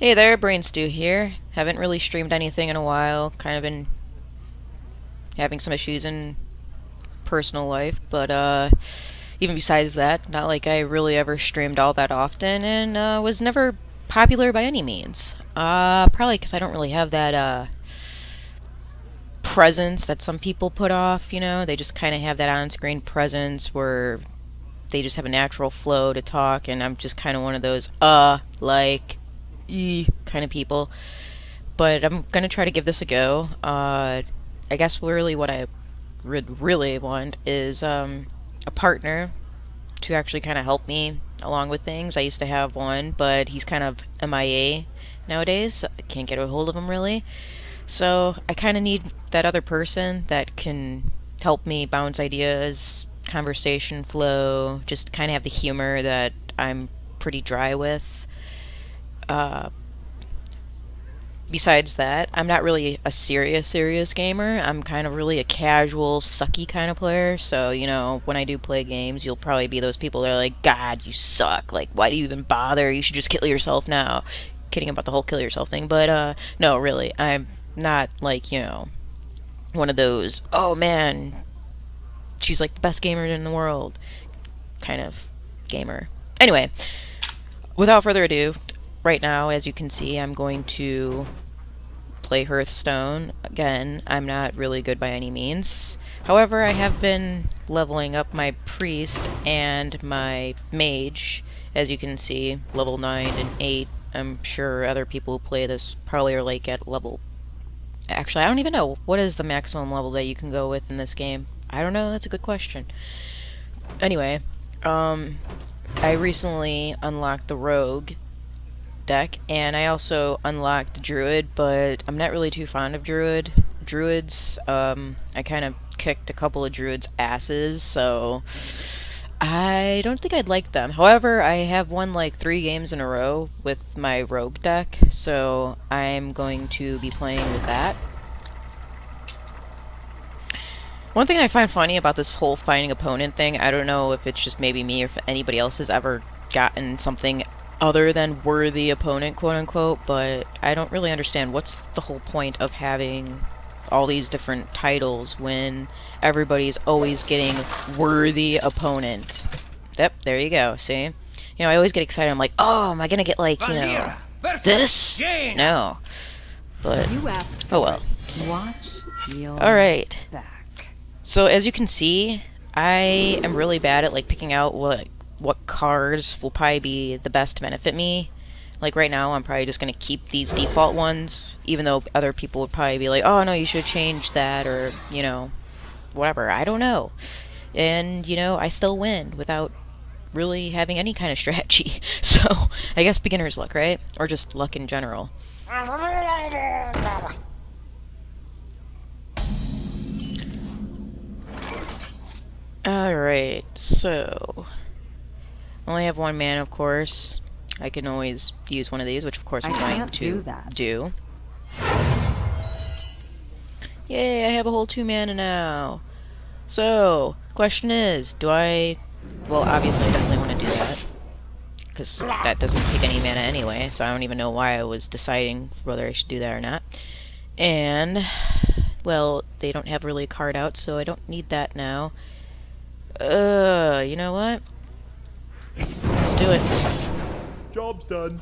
Hey there, Brain Stew here. Haven't really streamed anything in a while. Kind of been having some issues in personal life, but even besides that, not like I really ever streamed all that often, and was never popular by any means. Probably because I don't really have that presence that some people put off. They just kind of have that on-screen presence where they just have a natural flow to talk, and I'm just kind of one of those like kind of people. But I'm gonna try to give this a go. I guess really what I would really want is a partner to actually kind of help me along with things. I used to have one, but he's kind of MIA nowadays. I can't get a hold of him really. So I kind of need that other person that can help me bounce ideas, conversation flow, just kind of have the humor that I'm pretty dry with. Uh, Besides that, I'm not really a serious gamer. I'm kind of really a casual, sucky kind of player. So, when I do play games, you'll probably be those people that are like, God, you suck. Like, why do you even bother? You should just kill yourself now. Kidding about the whole kill yourself thing. But, no, really. I'm not like, one of those, oh man, she's like the best gamer in the world kind of gamer. Anyway, without further ado, right now, as you can see, I'm going to play Hearthstone. Again, I'm not really good by any means. However, I have been leveling up my priest and my mage, as you can see, level 9 and 8. I'm sure other people who play this probably are like at level... Actually, I don't even know. What is the maximum level that you can go with in this game? I don't know. That's a good question. Anyway, I recently unlocked the rogue deck, and I also unlocked the druid, but I'm not really too fond of druids. I kind of kicked a couple of druids' asses, so I don't think I'd like them. However, I have won like 3 games in a row with my rogue deck, so I'm going to be playing with that. One thing I find funny about this whole finding opponent thing, I don't know if it's just maybe me or if anybody else has ever gotten something other than worthy opponent, quote unquote, but I don't really understand what's the whole point of having all these different titles when everybody's always getting worthy opponent. Yep, there you go, see? I always get excited, I'm like, oh, am I gonna get like, this? No. But, you asked oh well. Watch your Alright. back. So as you can see, I am really bad at like picking out what cards will probably be the best to benefit me. Like right now, I'm probably just gonna keep these default ones, even though other people would probably be like, oh no, you should change that, or, whatever. I don't know. And, I still win without really having any kind of strategy. So, I guess beginner's luck, right? Or just luck in general. Alright, so... I only have 1 man, of course. I can always use one of these, which of course I'm going to do. Yay, I have a whole 2 mana now. So, question is, do I... Well, obviously I definitely want to do that. Because that doesn't take any mana anyway, so I don't even know why I was deciding whether I should do that or not. And, well, they don't have really a card out, so I don't need that now. You know what? Let's do it. Job's done.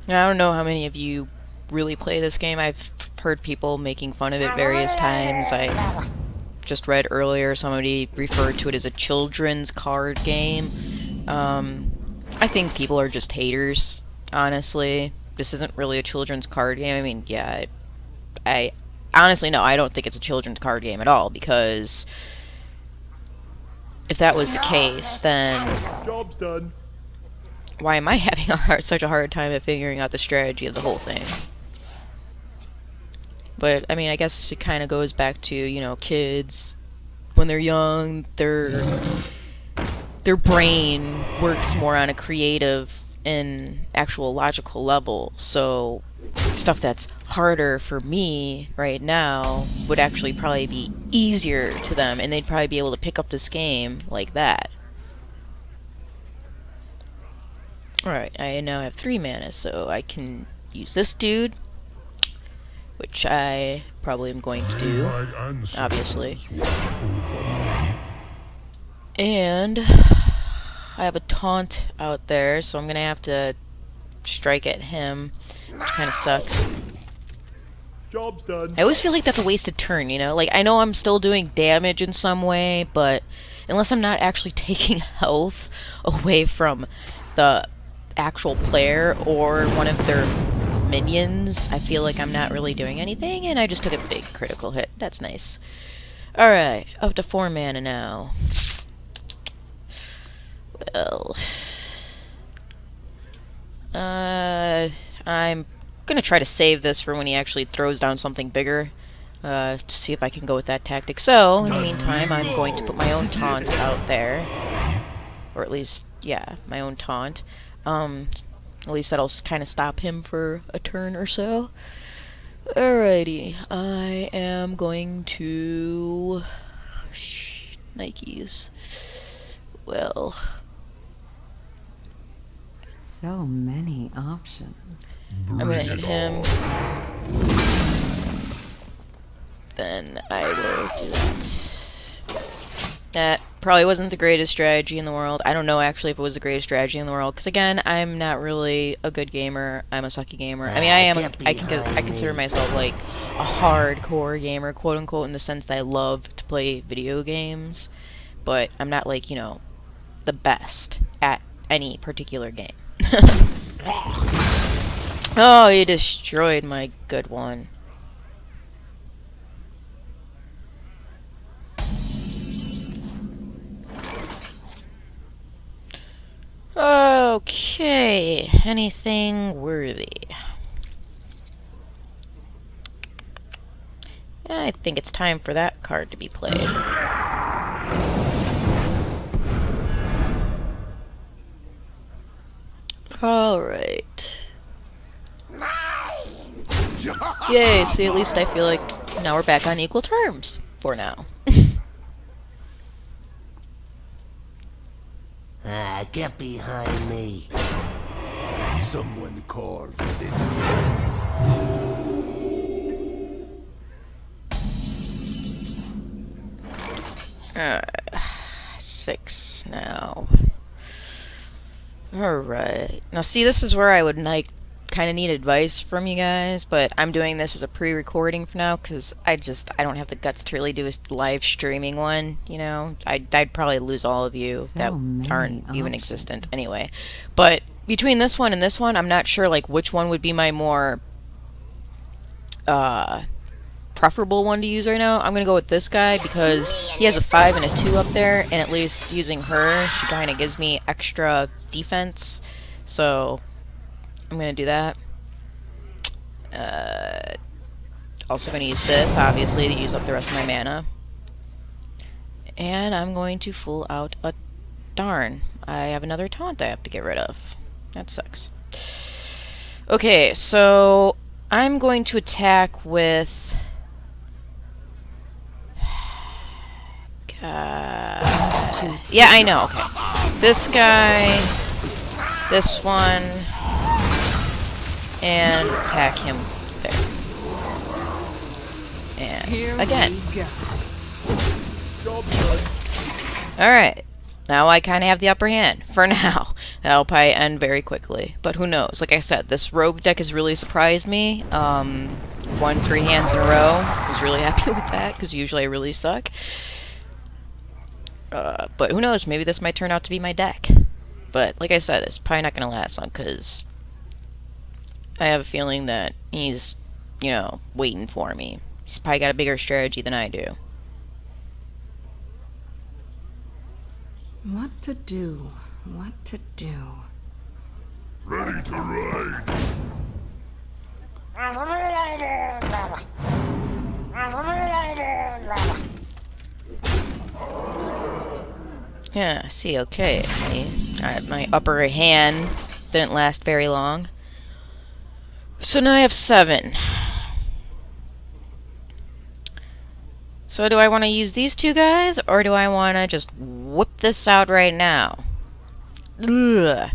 Now, I don't know how many of you really play this game. I've heard people making fun of it various times. I just read earlier somebody referred to it as a children's card game. I think people are just haters, honestly. This isn't really a children's card game. I mean, yeah, I honestly, no, I don't think it's a children's card game at all, because if that was the case, then Job's done. why am I having such a hard time at figuring out the strategy of the whole thing? But, I mean, I guess it kind of goes back to, kids, when they're young, their brain works more on a creative and actual logical level, so stuff that's harder for me right now would actually probably be easier to them, and they'd probably be able to pick up this game like that. Alright, I now have 3 mana, so I can use this dude, which I probably am going to do, obviously. And I have a taunt out there, so I'm gonna have to strike at him, which kind of sucks. Job's done. I always feel like that's a wasted turn, you know? Like, I know I'm still doing damage in some way, but unless I'm not actually taking health away from the actual player or one of their minions, I feel like I'm not really doing anything, and I just took a big critical hit. That's nice. Alright, up to 4 mana now. Well... I'm gonna try to save this for when he actually throws down something bigger. To see if I can go with that tactic. So, in the meantime, I'm going to put my own taunt out there. Or at least, yeah, my own taunt. At least that'll kind of stop him for a turn or so. Alrighty, I am going to... Nikes. Well... So many options. I'm gonna hit him. Then I will do that. That probably wasn't the greatest strategy in the world. I don't know actually if it was the greatest strategy in the world, because again, I'm not really a good gamer. I'm a sucky gamer. I mean, I consider myself like a hardcore gamer, quote unquote, in the sense that I love to play video games, but I'm not like, you know, the best at any particular game. Oh, you destroyed my good one. Okay, anything worthy? Yeah, I think it's time for that card to be played. Alright. Yay, see, at least I feel like now we're back on equal terms. For now. Get behind me. Someone call for it. Uh, 6 now. Alright. Now see, this is where I would like kind of need advice from you guys, but I'm doing this as a pre-recording for now, because I don't have the guts to really do a live streaming one, you know? I'd probably lose all of you So that many aren't even options. existent anyway. But between this one and this one, I'm not sure like which one would be my more preferable one to use right now. I'm gonna go with this guy because he has a 5 and a 2 up there, and at least using her, she kind of gives me extra defense. So I'm gonna do that. Also gonna use this, obviously, to use up the rest of my mana. And I'm going to full out a... Darn, I have another taunt I have to get rid of. That sucks. Okay, so I'm going to attack with... yeah, I know, okay. This guy, this one, and attack him there. And again. Alright, now I kind of have the upper hand, for now. That'll probably end very quickly, but who knows. Like I said, this rogue deck has really surprised me. Won 3 hands in a row. I was really happy with that, because usually I really suck. But who knows, maybe this might turn out to be my deck. But, like I said, it's probably not going to last long, because I have a feeling that he's, you know, waiting for me. He's probably got a bigger strategy than I do. What to do? What to do? Ready to ride. Yeah, see, okay. See, my upper hand didn't last very long. So now I have 7. So do I want to use these 2 guys, or do I want to just whip this out right now? Ugh.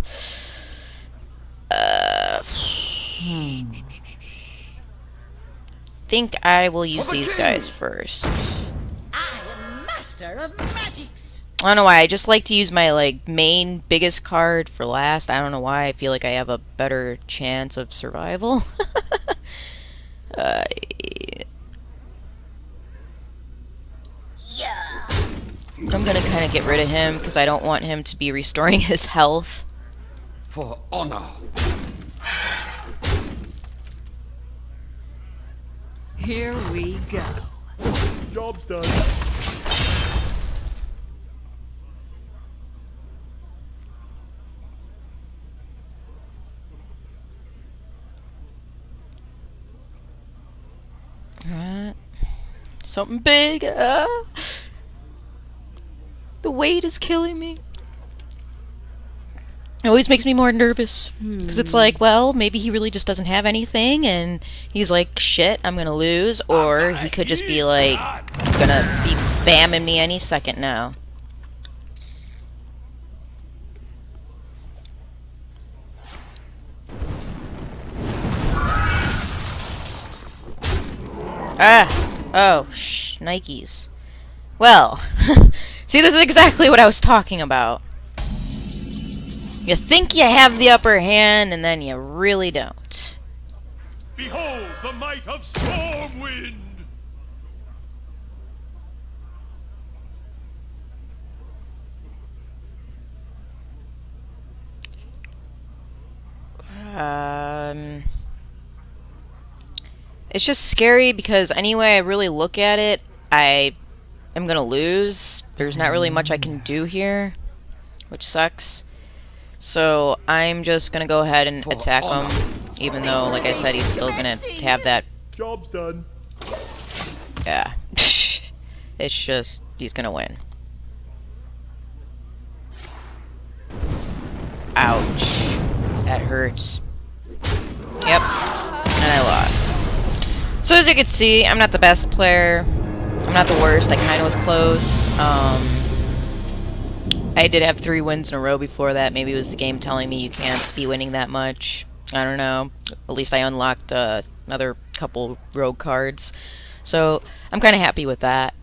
Think I will use these guys first. I am master of magics. I don't know why. I just like to use my like main biggest card for last. I don't know why. I feel like I have a better chance of survival. uh, Yeah. I'm gonna kind of get rid of him because I don't want him to be restoring his health. For honor. Here we go. Job's done. Alright. Something big. The weight is killing me. It always makes me more nervous. Because it's like, well, maybe he really just doesn't have anything, and he's like, shit, I'm gonna lose. Or he could just be like, gonna be bamming me any second now. Oh, Nikes. Well, see, this is exactly what I was talking about. You think you have the upper hand, and then you really don't. Behold the might of Stormwind! It's just scary because any way I really look at it, I am gonna lose. There's not really much I can do here, which sucks. So I'm just gonna go ahead and attack him, even though, like I said, he's still gonna have that. Job's done. Yeah. It's just, he's gonna win. Ouch. That hurts. Yep. And I lost. So as you can see, I'm not the best player. I'm not the worst. I kind of was close. I did have 3 wins in a row before that. Maybe it was the game telling me you can't be winning that much. I don't know. At least I unlocked another couple rogue cards. So I'm kind of happy with that.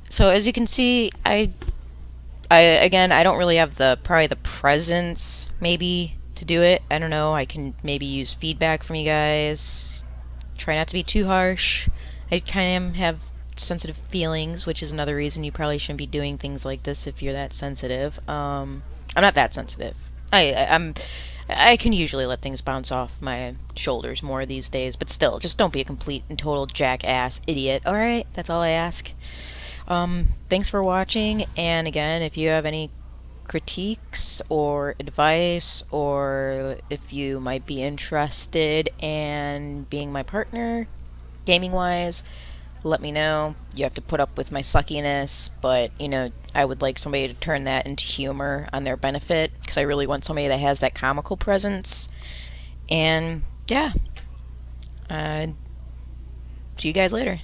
So as you can see, I again, I don't really have probably the presence maybe to do it. I don't know. I can maybe use feedback from you guys. Try not to be too harsh. I kind of have sensitive feelings, which is another reason you probably shouldn't be doing things like this if you're that sensitive. I'm not that sensitive. I can usually let things bounce off my shoulders more these days, but still, just don't be a complete and total jackass idiot. Alright, that's all I ask. Thanks for watching, and again, if you have any critiques or advice, or if you might be interested in being my partner, gaming-wise, let me know. You have to put up with my suckiness, but, you know, I would like somebody to turn that into humor on their benefit, because I really want somebody that has that comical presence. And, yeah. See you guys later.